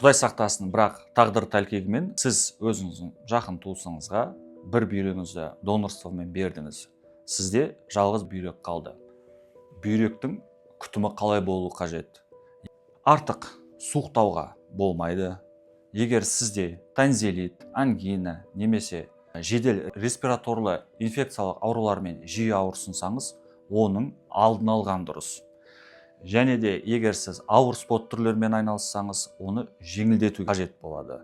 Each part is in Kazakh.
Құдай сақтасын, бірақ тағдыр тәлкегімен сіз өзіңіздің жақын туысыңызға бір бүйрегіңізді донорствомен бердіңіз. Сізде жалғыз бүйрек қалды. Бүйректің күтімі қалай болу қажет? Артық суықтауға болмайды. Егер сізде тонзиллит, ангина немесе жедел респираторлы инфекциялық аурулармен жиі ауырсынсаңыз, оның алдын алған дұрыс. Және де егер сіз ауыр спорт түрлерімен айналыссаңыз, оны жеңілдету қажет болады.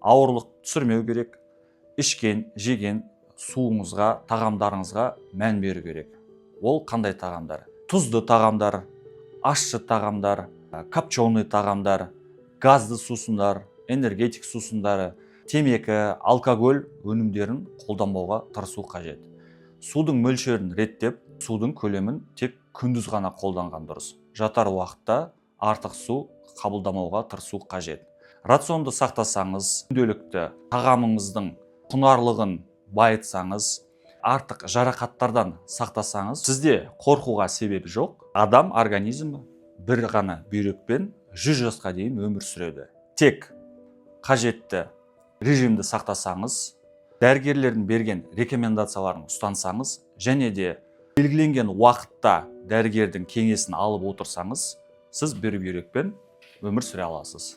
Ауырлық түсірмеу керек. Ішкен, жеген суыңызға, тағамдарыңызға мән беру керек. Ол қандай тағамдар? Тұзды тағамдар, ащы тағамдар, копченый тағамдар, газды сусындар, энергетик сусындары, темекі, алкоголь өнімдерін қолданбауға тырысу қажет. Судың мөлшерін реттеп, судың көлемін тек күндіз ғана қолданған дұрыс. Жатар уақытта артық су қабылдамауға тырысу қажет. Рационды сақтасаңыз, күнделікті тағамыңыздың құнарлығын байытсаңыз, артық жарақаттардан сақтасаңыз, сізде қорқуға себеп жоқ. Адам организмі бір ғана бүйрекпен 100 жасқа дейін өмір сүреді. Тек қажетті режимді сақтасаңыз, дәрігерлердің берген рекомендацияларын ұстансаңыз, және де белгіленген уақытта дәрігердің кеңесін алып отырсаңыз, сіз бір бүйрекпен өмір сүре аласыз.